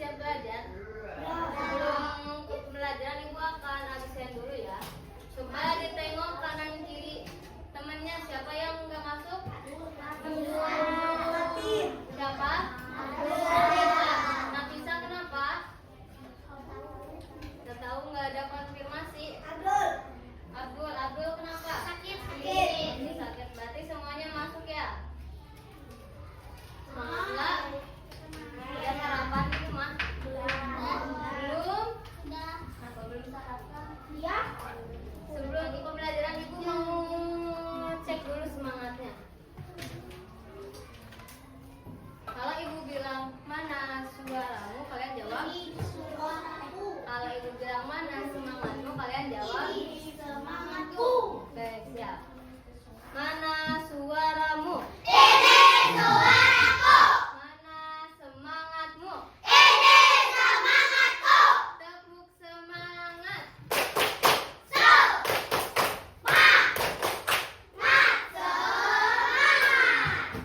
siap belajar? Sebelum ke pembelajaran ibu akan absen dulu ya, supaya ditengok kanan kiri temannya siapa yang nggak masuk. Siapa? Nafisa, kenapa? Nggak tahu, nggak ada konfirmasi. Abdul kenapa? Sakit. Sakit, berarti semuanya masuk ya. Semangatlah. Udah sarapan di rumah? Belum? Kenapa belum sarapan? Ya. Sebelum ke pembelajaran ibu mau cek dulu semangatnya. Kalau ibu bilang mana suaramu, kalian jawab. Kalau ibu bilang mana semangatmu, kalian jawab. Semangatku. Oke, siap. Mana suaramu? Ini suaraku. Mana semangatmu? Ini semangatku. Tepuk semangat.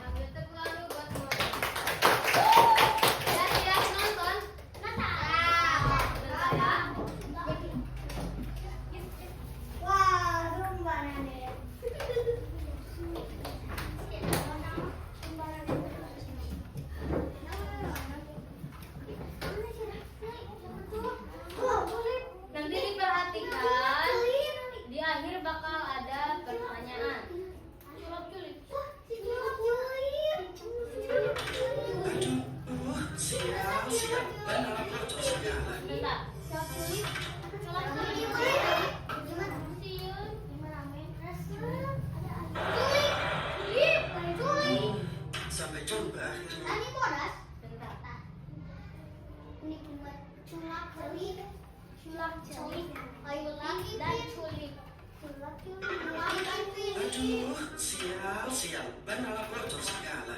Ambil tepuk lalu buat semuanya. Siap nonton? Bentar ya. Wah, rumah nenek. Nanti diperhatikan, di akhir bakal ada pertanyaan. Siap, benar bocor segala. Bentar. Sampai jumpa akhirnya. Bentar. Aduh, sial, benar bocor segala.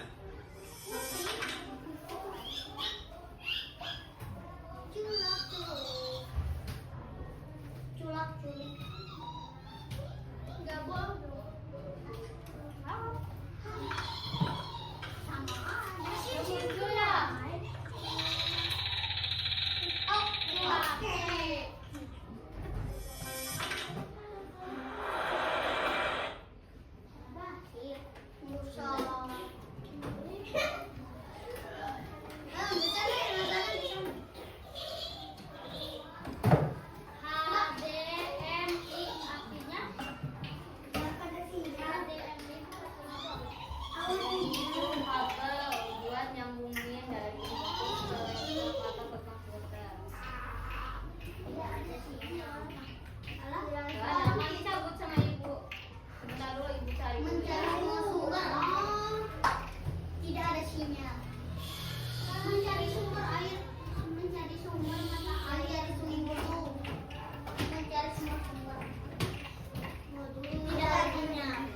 Nggak bodoh. Sama aja. Muncul ya? Oke. HDMI artinya Kabel buat nyambungin dari komputer atau ke komputer. Jangan dicabut sama ibu. Sebentar dulu ibu cari dulu ya. mencari sumber tidak ada sinyal. Mencari sumber air, mencari sumber mata air, mencari sumber tidak ada sinyal.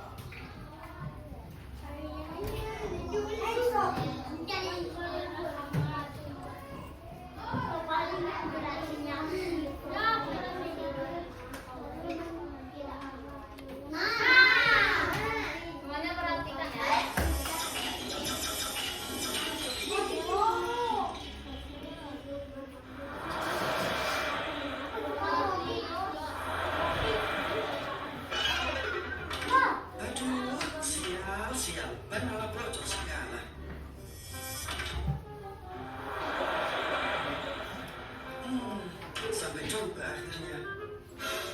Semuanya perhatikan ya. Aduh, sial, benar bocor segala. Sampai jumpa akhirnya.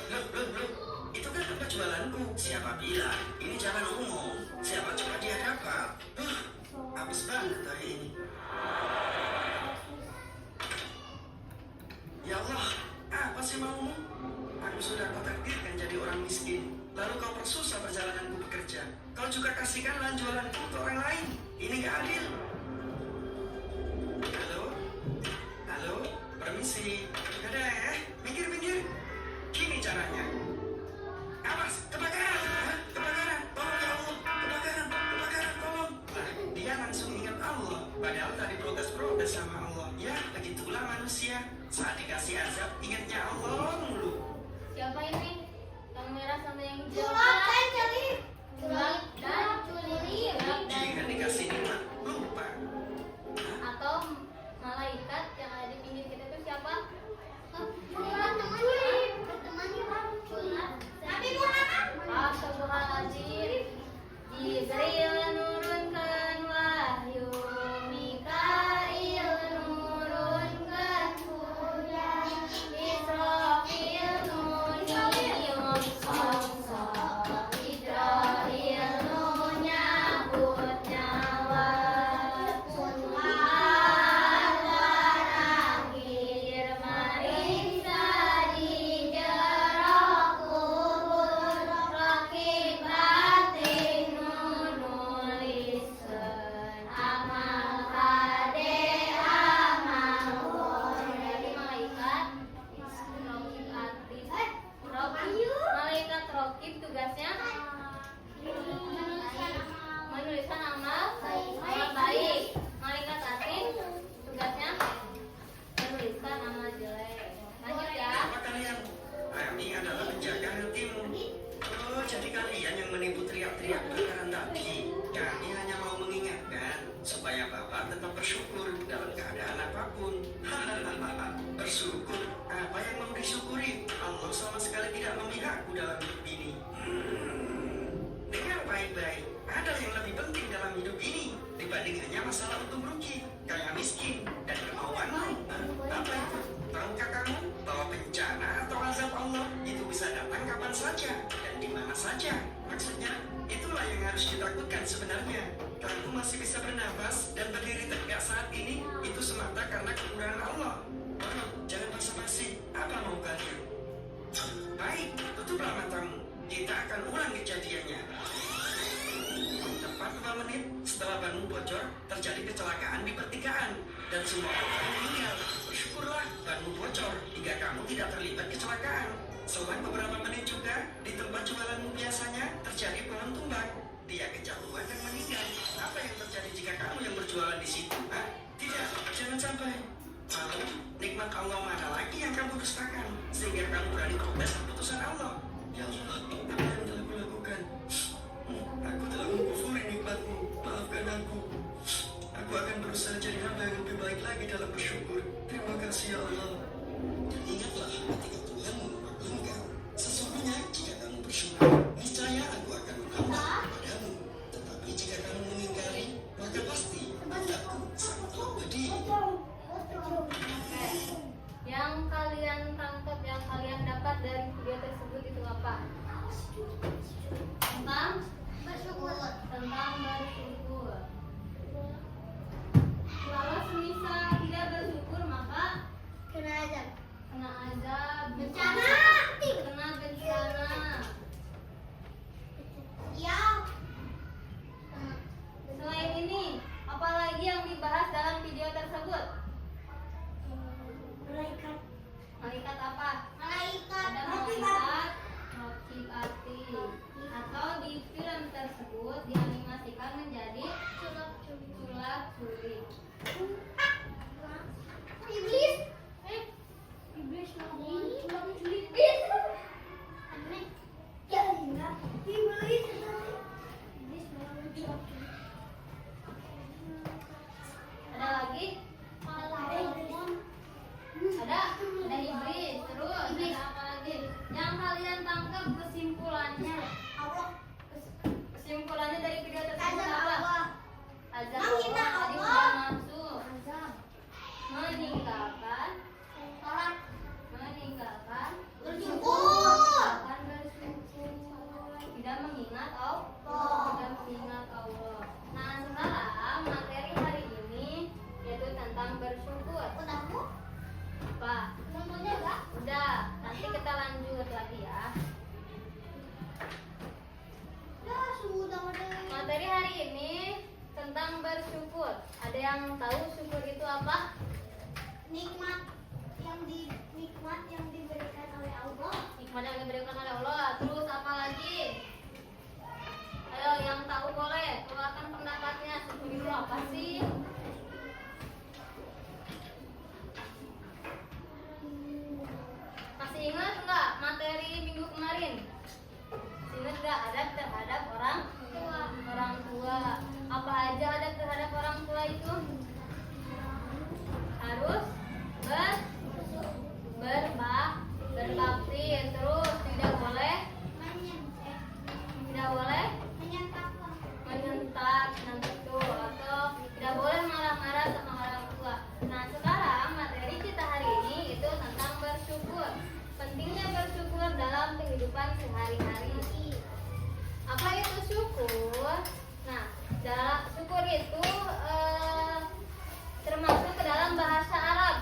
Loh, itu kan tempat jualanku. Siapa bilang? Ini jalan umum. Siapa coba dia dapat? Habis banget hari ini. Ya Allah, apa sih maumu? Aku sudah kau takdirkan jadi orang miskin. Lalu kau persusah perjalananku bekerja. Kau juga kasihkan jualanku ke orang lain. Ini gak adil. Halo, permisi. Dadah, minggir. Gini caranya. Awas, kebakaran. Kebakaran, tolong ya Allah. Kebakaran, tolong. Nah, dia langsung ingat Allah. Padahal tadi protes sama Allah. Ya, begitulah manusia. Saat dikasih azab, ingatnya Allah mulu. Siapa ini? Yang merah sama yang hijau? Sulap dan celip. Sulap dan celip. Jika dikasih nikmat, lupa. Atau malaikat yang ada di apapun. Bersyukur. Apa yang mau disyukuri? Allah sama sekali tidak memihakku dalam hidup ini. Dengar baik-baik. Ada yang lebih penting dalam hidup ini dibanding hanya masalah untung rugi, kaya miskin, dan kemauanmu. Apa itu? Tahukah kamu bahwa bencana atau azab Allah itu bisa datang kapan saja dan di mana saja? Maksudnya, itulah yang harus ditakutkan sebenarnya. Kamu masih bisa bernafas dan berdiri tegak saat ini, itu semata karena kekurangan Allah. Jangan basa-basi. Apa mau kalian? Baik, tutuplah matamu. Kita akan ulang kejadiannya. Tepat 2 menit setelah ban bocor, terjadi kecelakaan di pertigaan dan semua orang meninggal. Bersyukurlah banmu bocor hingga kamu tidak terlibat kecelakaan. Selang beberapa menit juga, di tempat jualanmu biasanya terjadi pohon tumbang. Dia kejatuhan dan meninggal. Apa yang terjadi jika kamu yang berjualan di situ? Hah? Tidak, jangan sampai. Lalu, nikmat Allah mana lagi yang kamu dustakan sehingga kamu berani protes keputusan Allah? Ya Allah, apa yang telah kulakukan? Aku telah mengkufuri nikmatmu. Maafkan aku. Aku akan berusaha jadi hamba yang lebih baik lagi dalam bersyukur. Terima kasih ya Allah. Ingatlah ketika Tuhan mengutuk engkau. Sesungguhnya jika kamu bersyukur, niscaya aku akan menambah kepadamu. Tetapi jika kamu mengingkari, maka pasti aku sangat pedih. Oke. Yang kalian tangkap, yang kalian dapat dari video tersebut itu apa? Tentang Bersyukur. tentang bersyukur. Kalau semisal tidak bersyukur maka Kena azab. kena azab, Bencana. kena bencana. Ya. Selain ini, apalagi yang dibahas dalam video tersebut? Malaikat. Malaikat apa? Malaikat. Ada malaikat Raqib Ati. Atau di film tersebut dianimasikan menjadi sulap sulit. Iblis. Iblis lawan iblis. Aneh. Ya enggak. Iblis. Iblis lawan sulap. Ada lagi? Ada iblis. Terus ada apa lagi? Yang kalian tangkap kesimpulannya? Kesimpulannya dari video tersebut apa? Azab Menghina Allah tadi Allah. sudah masuk. Meninggalkan Bersyukur. meninggalkan bersyukur. Tidak mengingat Allah. Tidak mengingat Allah. Nah, sekarang materi hari ini yaitu tentang bersyukur. Udahu? Pak, Nontonnya enggak? udah. Nanti kita lanjut lagi ya. Ya sudah deh. Materi hari ini tentang bersyukur. Ada yang tahu syukur itu apa? Nikmat yang diberikan oleh Allah. Nikmat yang diberikan oleh Allah. Terus apa lagi? Ayo yang tahu boleh keluarkan pendapatnya. Syukur itu apa sih? Masih ingat nggak materi minggu kemarin? Ingat nggak adab terhadap orang tua? Orang tua. Apa aja adab terhadap orang tua itu? Harus berbakti. Terus tidak boleh menyentak atau tidak boleh marah-marah sama orang tua. Nah, sekarang materi kita hari ini itu tentang bersyukur. Pentingnya bersyukur dalam kehidupan sehari-hari. Apa itu syukur? Nah, syukur itu termasuk ke dalam bahasa Arab.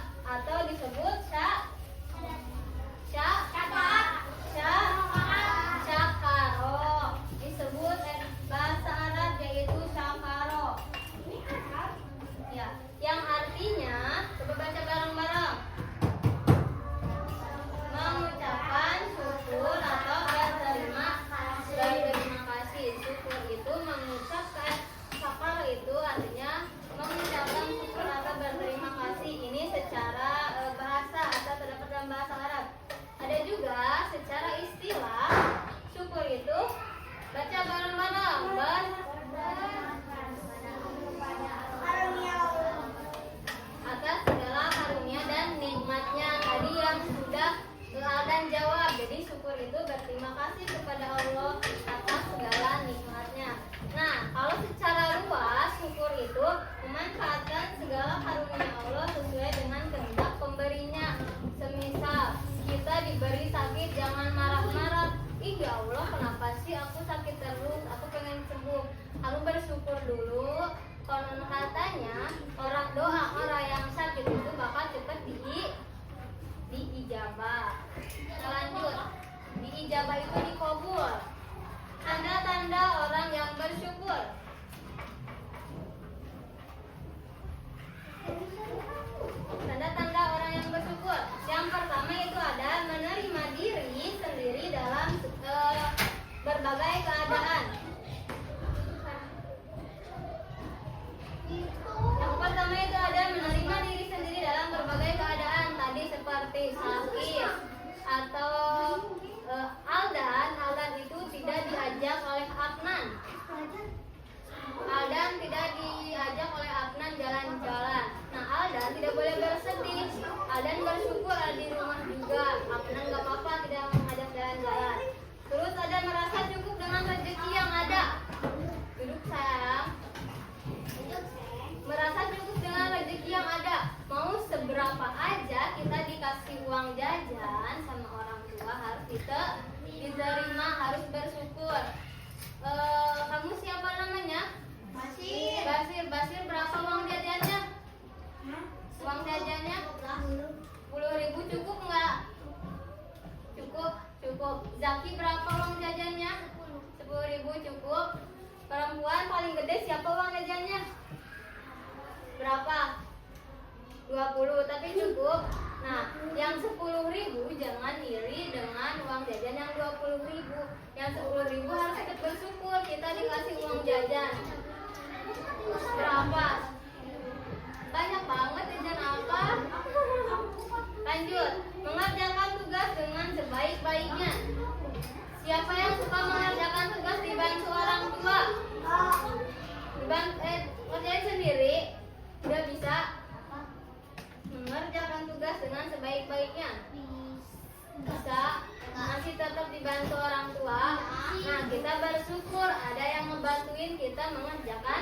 itu berterima kasih kepada Allah atas segala nikmatnya. Nah, kalau secara luas syukur itu memanfaatkan segala karunia Allah sesuai dengan kehendak pemberinya. Semisal kita diberi sakit, jangan marah-marah. Ih ya Allah, kenapa sih aku sakit terus? Aku pengen sembuh. Kamu bersyukur dulu. Konon katanya orang doa orang yang sakit itu bakal cepat diijabah. Nah, lanjut. Diijabah itu dikabul. Tanda-tanda orang yang bersyukur. Tanda-tanda orang yang bersyukur. Yang pertama itu ada menerima diri sendiri dalam berbagai keadaan. Yang pertama itu ada menerima diri sendiri dalam berbagai keadaan. Tadi seperti sakit atau Aldan itu tidak diajak oleh Afnan. Aldan tidak diajak oleh Afnan jalan-jalan. Nah, Aldan tidak boleh bersedih. Aldan bersyukur ada di rumah juga. Afnan nggak apa-apa tidak mengajak jalan-jalan. Terus ada merasa cukup dengan rezeki yang ada. Duduk sayang. Merasa cukup dengan rezeki yang ada. Mau seberapa aja kita dikasih uang jajan sama orang tua harus kita diterima, harus bersyukur. Kamu siapa namanya? Basir. Basir berapa uang jajannya? Uang jajannya 10.000 cukup nggak? Cukup. Zaki berapa uang jajannya? 10.000 cukup. Perempuan paling gede siapa uang jajannya? Berapa? 20, tapi cukup. Nah, yang 10.000 jangan iri dengan uang jajan yang 20.000. Yang 10.000 harus ikut bersyukur kita dikasih uang jajan. Berapa? Banyak banget jajan apa? Lanjut, mengerjakan tugas dengan sebaik-baiknya. Siapa yang suka mengerjakan tugas dibantu orang tua? Kerjain sendiri. Tidak bisa mengerjakan tugas dengan sebaik-baiknya. Bisa, masih tetap dibantu orang tua. Nah, kita bersyukur ada yang ngebantuin kita mengerjakan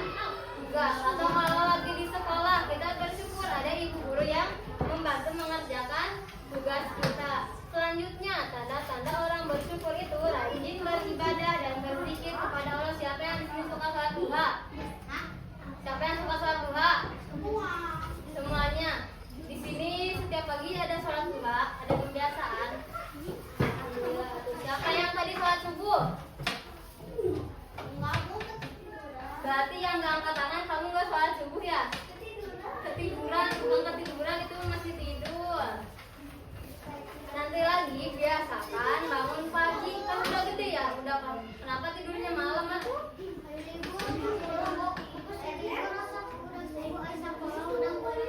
tugas. Atau kalau lagi di sekolah, kita bersyukur ada ibu guru yang membantu mengerjakan tugas kita. Selanjutnya, tanda-tanda orang bersyukur itu rajin beribadah dan berzikir kepada Allah. Siapa yang di sini suka sholat duha? Siapa yang suka sholat duha? Semuanya. Di sini setiap pagi ada sholat duha, ada kebiasaan. Siapa yang tadi sholat subuh? Berarti yang nggak angkat tangan kamu nggak sholat subuh ya? Ketiduran, bukan ketiduran itu masih tidur. Nanti lagi biasakan bangun pagi, kan udah gede ya, udah kenapa tidurnya malam lah?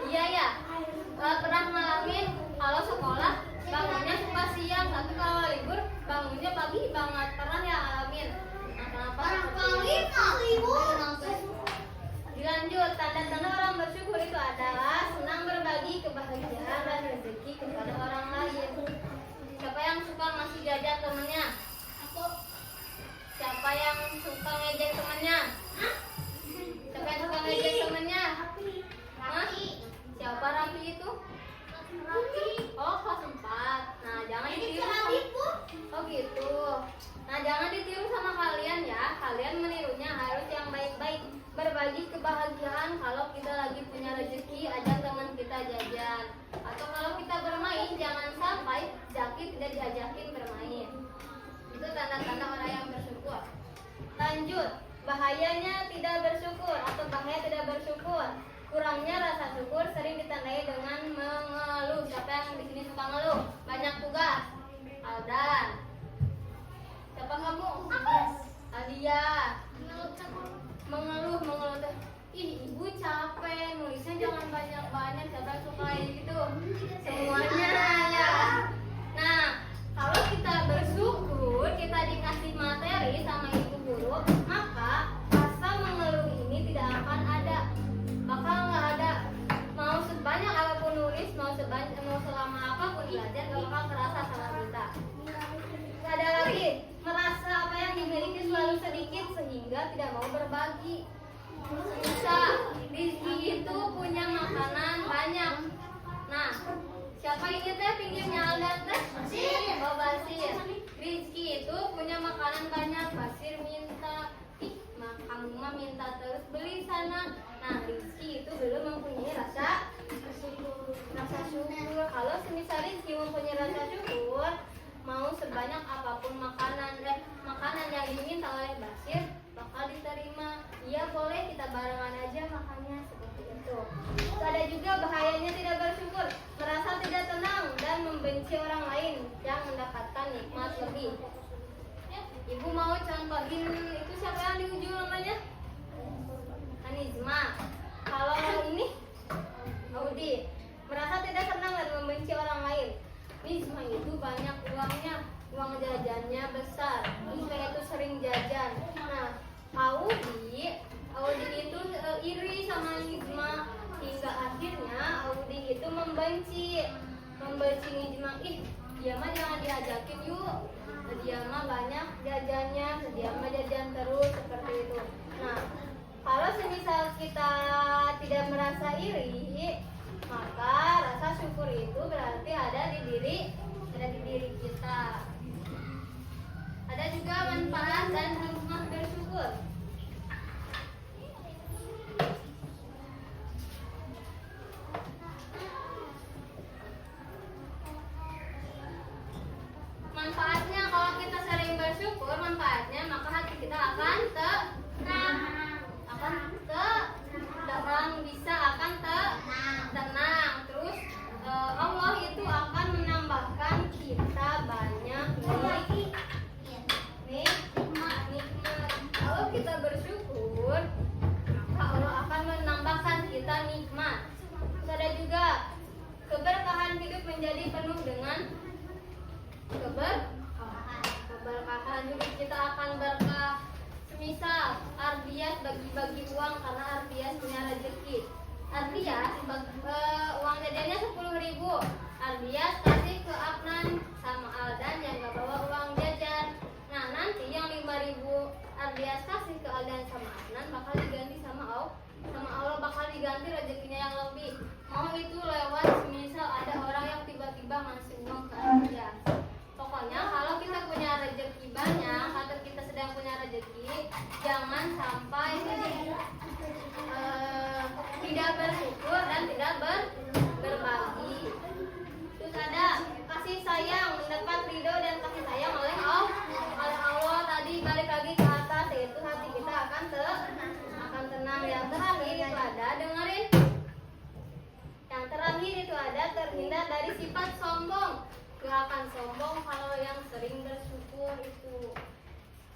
Iya ya, pernah ngalamin kalau sekolah bangunnya suka siang, tapi kalau libur bangunnya pagi banget. Pernah ya ngalamin? Nah, kenapa? Dilanjut, tanda-tanda orang bersyukur itu adalah senang berbagi kebahagiaan dan rezeki kepada orang lain. Siapa yang suka ngasih jajan temennya? Siapa yang suka ngejek temennya? Siapa yang suka ngejek temennya? Hah? Siapa Rafi itu? Oh, kelas 4. Nah, jangan ditiru. Oh gitu. Nah, jangan ditiru sama kalian ya. Kalian menirunya harus yang baik-baik. Berbagi kebahagiaan kalau kita lagi punya rezeki, ajak teman kita jajan. Atau kalau kita bermain, jangan sampai Zaki tidak diajakin bermain. Itu tanda-tanda orang yang bersyukur. Lanjut, bahayanya tidak bersyukur atau bahaya tidak bersyukur. Kurangnya rasa syukur sering ditandai dengan mengeluh. Siapa yang di sini suka ngeluh? Banyak tugas. Aldan. Siapa kamu? Adia. Mengeluh teh. Ih, ibu capek, nulisnya jangan banyak-banyak. Siapa yang suka gitu? Semuanya ya. Nah, kalau kita bersyukur, kita dikasih materi sama ibu guru, maka rasa mengeluh ini tidak akan ada. Bakal nggak ada. Mau sebanyak apapun nulis, mau selama apapun belajar, nggak bakal terasa sama kita. Ada lagi, merasa apa yang dimiliki selalu sedikit sehingga tidak mau berbagi. Bisa, Rizky itu punya makanan banyak. Nah, siapa ini teh pinggirnya Aldan teh? Basir. Oh, Basir. Rizky itu punya makanan banyak. Basir minta, ih, kamu mah minta terus beli sana. Nah, Rizky itu belum mempunyai rasa syukur. Kalau semisal Rizky mempunyai rasa syukur, mau sebanyak apapun makanan yang diminta oleh Basir bakal diterima. Iya boleh, kita barengan aja makannya, seperti itu. Terus ada juga bahayanya tidak bersyukur, merasa tidak tenang dan membenci orang lain yang mendapatkan nikmat lebih. Ibu mau contohin itu siapa yang di ujung namanya? Anizma. Kalau ini Audi, merasa tidak senang dan membenci orang lain. Nizma itu banyak uangnya, uang jajannya besar. Nizma itu sering jajan. Nah, Audi itu iri sama Nizma hingga akhirnya Audi itu membenci Nizma. Ih, dia mah jangan diajakin yuk. Dia mah banyak jajannya, dia mah jajan terus seperti itu. Nah, kalau semisal kita tidak merasa iri, maka rasa syukur itu berarti ada di diri kita. Ada juga manfaat dan hikmah bersyukur. Manfaatnya kalau kita sering bersyukur, manfaatnya maka hati kita akan tenang, tenang. Terus Allah itu akan menambahkan kita banyak nikmat. Kalau kita bersyukur, maka Allah akan menambahkan kita nikmat. Terus ada juga keberkahan hidup menjadi penuh dengan keberkahan hidup kita akan berkah. Semisal Ardias bagi-bagi uang karena Ardias punya rezeki. Ardias uang jajannya 10.000. Ardias kasih ke Afnan sama Aldan yang gak bawa uang jajan. Nah, nanti yang 5.000 Ardias kasih ke Aldan sama Afnan bakal diganti sama Allah, bakal diganti rezekinya yang lebih. Mau itu lewat semisal ada orang yang tiba-tiba ngasih uang ke Ardias. Pokoknya kalau kita punya rezeki banyak atau kita sedang punya rezeki, jangan sampai tidak bersyukur dan tidak berbagi. Terus ada kasih sayang, mendapat ridho dan kasih sayang oleh Allah. Tadi balik lagi ke atas, yaitu hati kita akan tenang. Yang terakhir itu ada, dengerin. Yang terakhir itu ada terhindar dari sifat sombong. Gak akan sombong kalau yang sering bersyukur itu.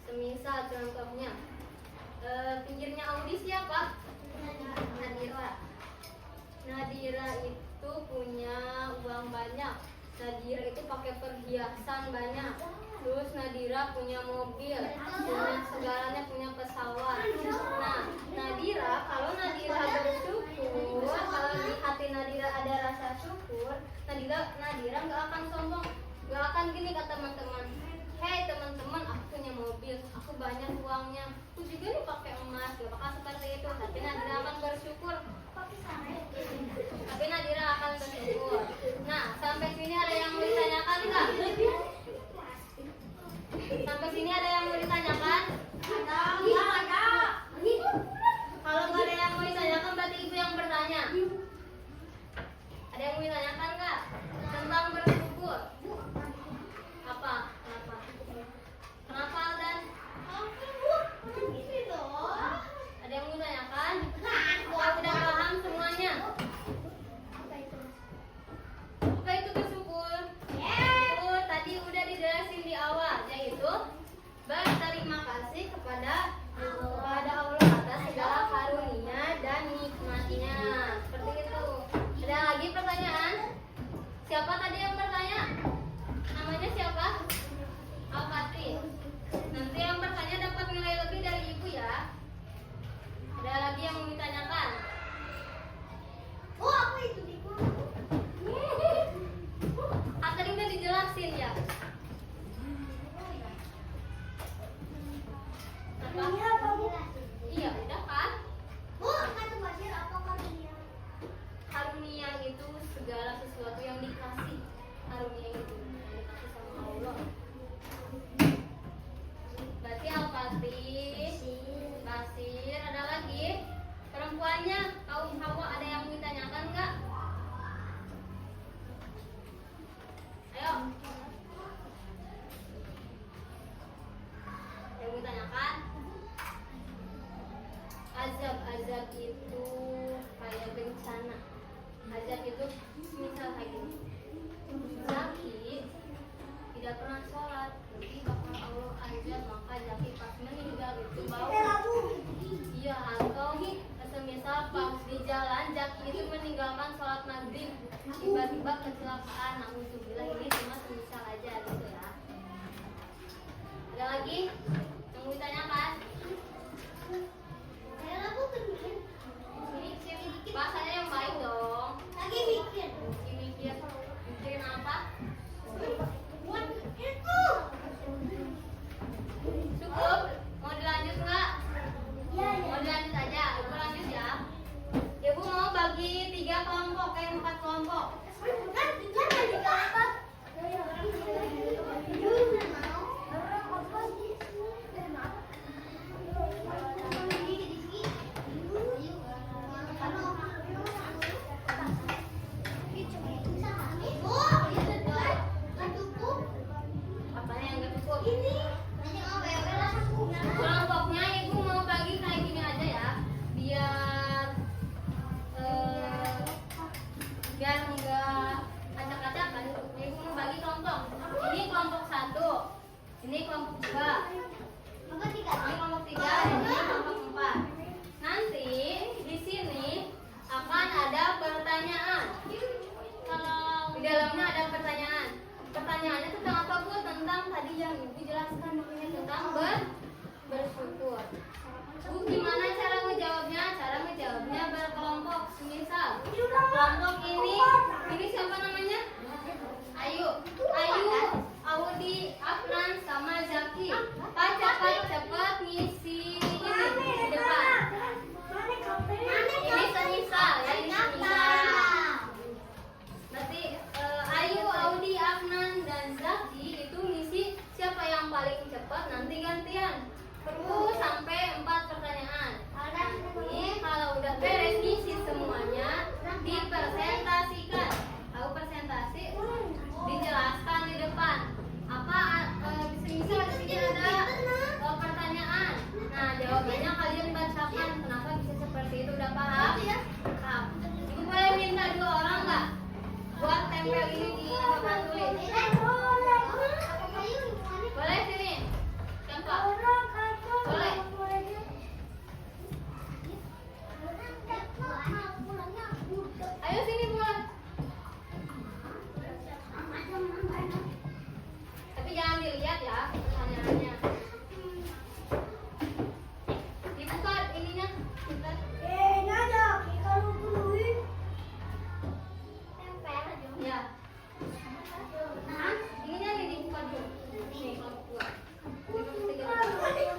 Semisal contohnya pinggirnya Audi siapa? Nadira itu punya uang banyak. Nadira itu pakai perhiasan banyak. Terus Nadira punya mobil, punya segalanya, punya pesawat. Nah, Nadira, kalau Nadira bersyukur, kalau di hati Nadira ada rasa syukur, Nadira nggak akan sombong, nggak akan gini kata teman-teman. Hei teman-teman, aku punya mobil, aku banyak uangnya, aku juga nih pakai emas, gak bakal seperti itu. Tapi Nadira akan bersyukur. Nah, sampai sini ada yang mau ditanyakan nggak? Sampai sini ada yang mau ditanyakan? Ada. Kalau nggak ada yang mau ditanyakan, berarti ibu yang bertanya. Ada yang mau ditanyakan nggak tentang bersyukur? Apa? Kenapa Aldan? Ada yang mau ditanyakan? Udah paham semuanya? Apa itu bersyukur? Tadi udah dijelasin di awal, yaitu berterima kasih kepada Allah atas segala karunia dan nikmatnya. Seperti itu. Ada lagi pertanyaan? Siapa tadi yang bertanya? Namanya siapa? Alfati. Nanti yang bertanya dapat nilai lebih dari ibu ya. Ada lagi yang mau ditanyakan? Aku itu di Tadi udah dijelasin ya. sesuatu yang dikasih, karunia itu yang dikasih sama Allah. Berarti al-fatih, basir. Ada lagi perempuannya kaum Hawa, ada yang mau ditanyakan nggak? Ayo. Yang mau ditanyakan? Azab itu kayak bencana. Azab itu misal kayak gini. Zaki tidak pernah sholat, nanti bakal Allah azab, maka Zaki pas meninggal itu bau. Iya, atau nih semisal pas di jalan Zaki itu meninggalkan sholat maghrib, tiba-tiba kecelakaan. Alhamdulillah, ini cuma semisal aja gitu ya. Ada lagi yang mau ditanyakan? Ini bahasanya yang baik dong. Lagi mikir. Mikirin apa? Cukup? Mau dilanjut nggak? Mau dilanjut aja? Ibu lanjut ya. Ibu mau bagi 3 kelompok, 4 kelompok. Apanya yang nggak cukup? Kelompoknya ibu mau bagi kayak gini aja ya, biar enggak acak-acakan. Ibu mau bagi kelompok. Ini kelompok 1, ini kelompok 2, ini kelompok 3, ini kelompok 4. Nanti di sini akan ada pertanyaan. Di dalamnya ada pertanyaan. Pertanyaannya tentang apa, Bu? Tentang tadi yang Ibu jelaskan, makanya tentang bersyukur. Bu, gimana cara menjawabnya? Cara menjawabnya berkelompok. Misal kelompok ini siapa namanya? Ayu, Audi, Afnan, sama Zaki. Pak, cepat ngisi ini di depan. Ini semisal ya, ini semisal. Berarti Ayu, Audi, Afnan, dan Zaki itu ngisi siapa yang paling cepat, nanti gantian. Terus sampai 4 pertanyaan. Ini kalau udah beres ngisi semuanya, dipresentasikan. Tahu presentasi? Dijelaskan di depan. Apa misal di sini ada pertanyaan. Nah, jawabannya kalian bacakan. Kenapa bisa seperti itu? Udah paham? Paham. Ibu boleh minta 2 orang nggak? Buat tempel ini di papan tulis. Boleh sini. Siapa? Boleh. Ayo sini buat. Tapi jangan dilihat ya pertanyaannya. Dibuka ininya. Bentar. Ya. Ininya nih dibuka dulu. Nih kelompok 2. Kelompok 3.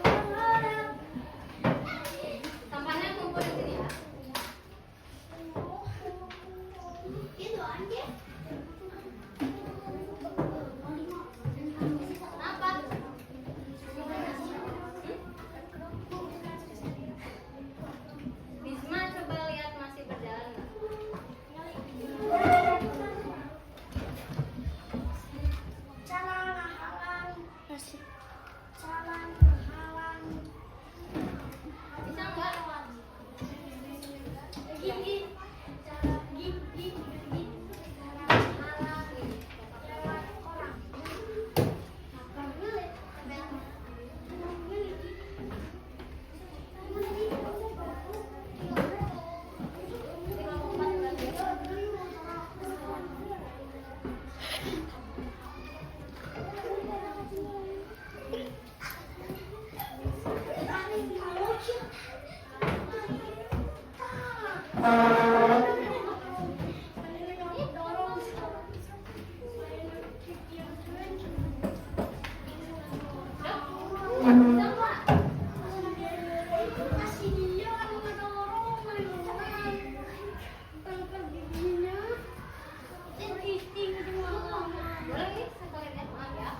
Boleh nih, sekolahnya maaf ya.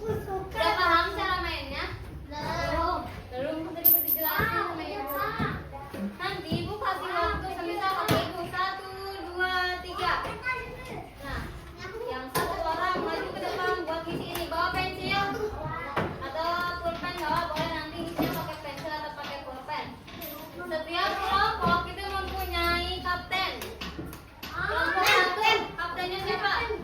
Udah paham cara mainnya? Belum tadi udah dijelasin sama ibu. Nanti ibu kasih waktu semisal kata ibu 1, 2, 3. Nah, yang satu orang maju ke depan buat ngisi ini, bawa pensil atau pulpen, bawa boleh, nanti ngisinya pakai pensil atau pakai pulpen. Setiap kelompok itu mempunyai kapten. Kelompok satu, kaptennya siapa?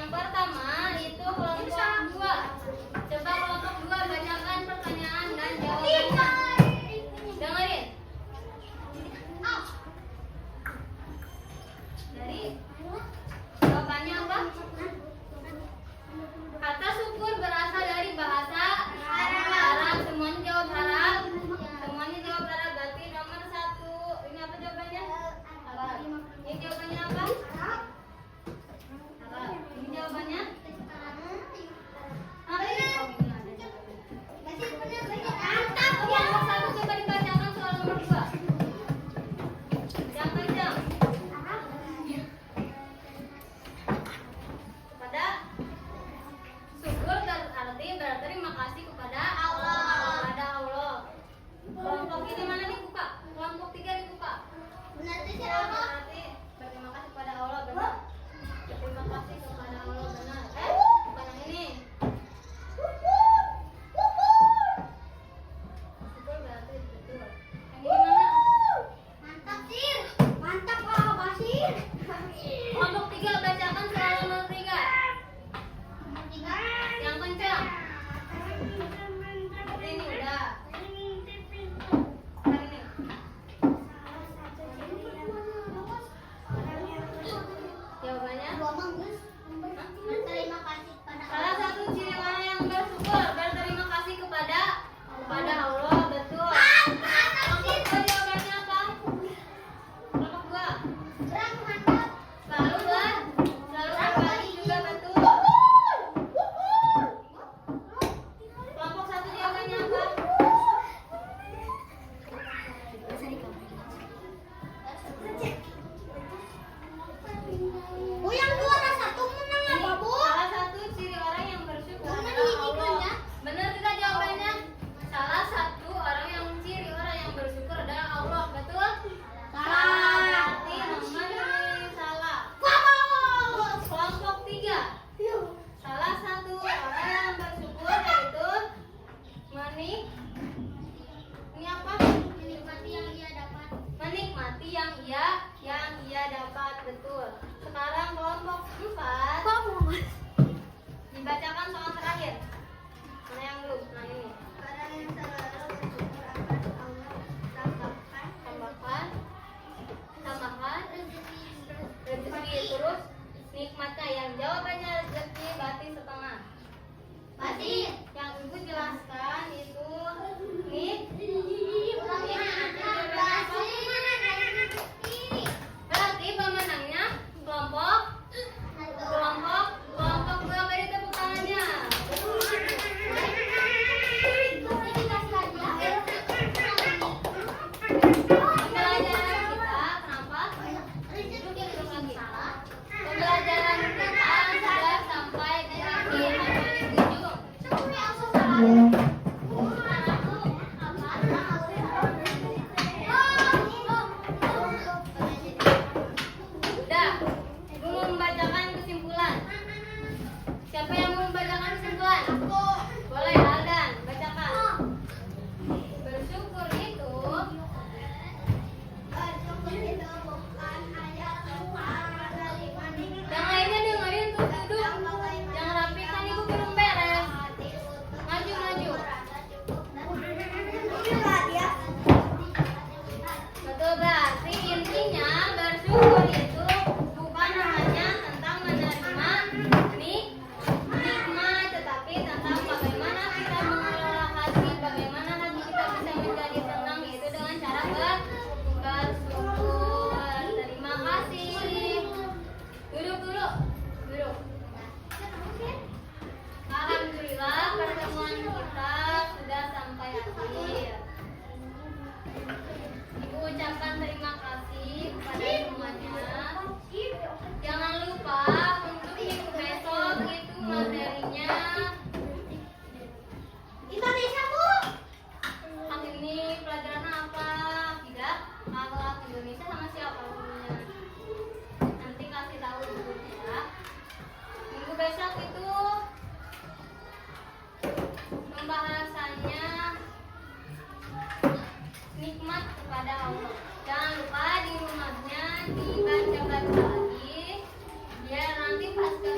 Yang pertama itu kelompok 2. Coba kelompok 2 bacakan pertanyaan dan jawabannya. Dengerin. Dari jawabannya apa? Kata syukur berasal dari bahasa Arab. Semuanya jawab Arab. Semuanya jawab Arab. Berarti nomor 1. Ini apa jawabannya? Arab. Ini jawabannya apa? Arab. Ini jawabannya? Apa ini? Oh, ini ada jawabannya. Mantap. Nomor 1 coba dibacakan soal nomor 2. Yang kencang. Kepada syukur berarti berterima kasih kepada Allah. Kepada Allah. Kelompok ini mana dibuka? Kelompok 3 dibuka. Berarti Oh, siapa? berarti berterima kasih kepada Allah, benar. Berterima kasih kepada Allah, benar. Bukan yang ini. Syukur berarti betul. Yang ini mana? Mantap, Sir. Mantap, Pak Basir. Kelompok 3 bacakan soal nomor 3. Yang kencang. Ini udah. Yang ini. Jawabannya? Berterima kasih pada Salah satu ciri orang yang bersyukur berterima kasih kepada Allah, betul. Kelompok 2 jawabannya apa? Kelompok 2 Berang mantap. selalu berbagi juga betul. Kelompok 1 jawabannya apa? Oh, yang 2 ada 1 menang apa, Bu? Salah satu ciri orang yang bersyukur Benar adalah ini Allah. kan, ya? Benar tidak jawabannya? Salah satu ciri orang yang bersyukur adalah Allah, betul? Salah. Berarti nomor ini salah. Vamos. Kelompok 3. Salah satu orang yang bersyukur yaitu ini apa? Menikmati yang ia dapat. Menikmati yang ia dapat, betul. Sekarang kelompok 4 dibacakan soal terakhir. Mana yang belum? Nah ini. Orang yang selalu bersyukur akan Allah Tambahkan rezeki. rezeki terus nikmatnya. Yang jawabannya rezeki berarti setengah. Tadi yang ibu jelaskan itu berarti pemenangnya kelompok 2. Beri tepuk tangannya. Pembelajaran kita kenapa? Duduk lagi. Pembelajaran kita sudah sampai di akhir atau di ujung. Udah, ibu mau membacakan kesimpulan. Siapa yang mau membacakan kesimpulan? Boleh, Aldan, bacakan. Bersyukur itu yang lainnya dengerin tuh duduk. Yang rapi kan ibu belum beres. Maju. Betul, berarti intinya bersyukur itu bukan hanya tentang menerima nikmat, tetapi tentang bagaimana kita mengelola hati, bagaimana hati kita bisa menjadi tenang, yaitu dengan cara bersyukur. Terima kasih. Duduk dulu. Alhamdulillah pertemuan kita sudah sampai akhir. Ibu ucapkan terima kasih kepada semuanya. Jangan lupa untuk minggu besok itu materinya Indonesia, Bu. hari ini pelajaran apa? Tidak, akhlak Indonesia sama siapa gurunya? Nanti kasih tahu gurunya ya. Minggu besok itu pembahasannya nikmat kepada Allah. Jangan lupa di rumahnya dibaca-baca lagi biar nanti pas ke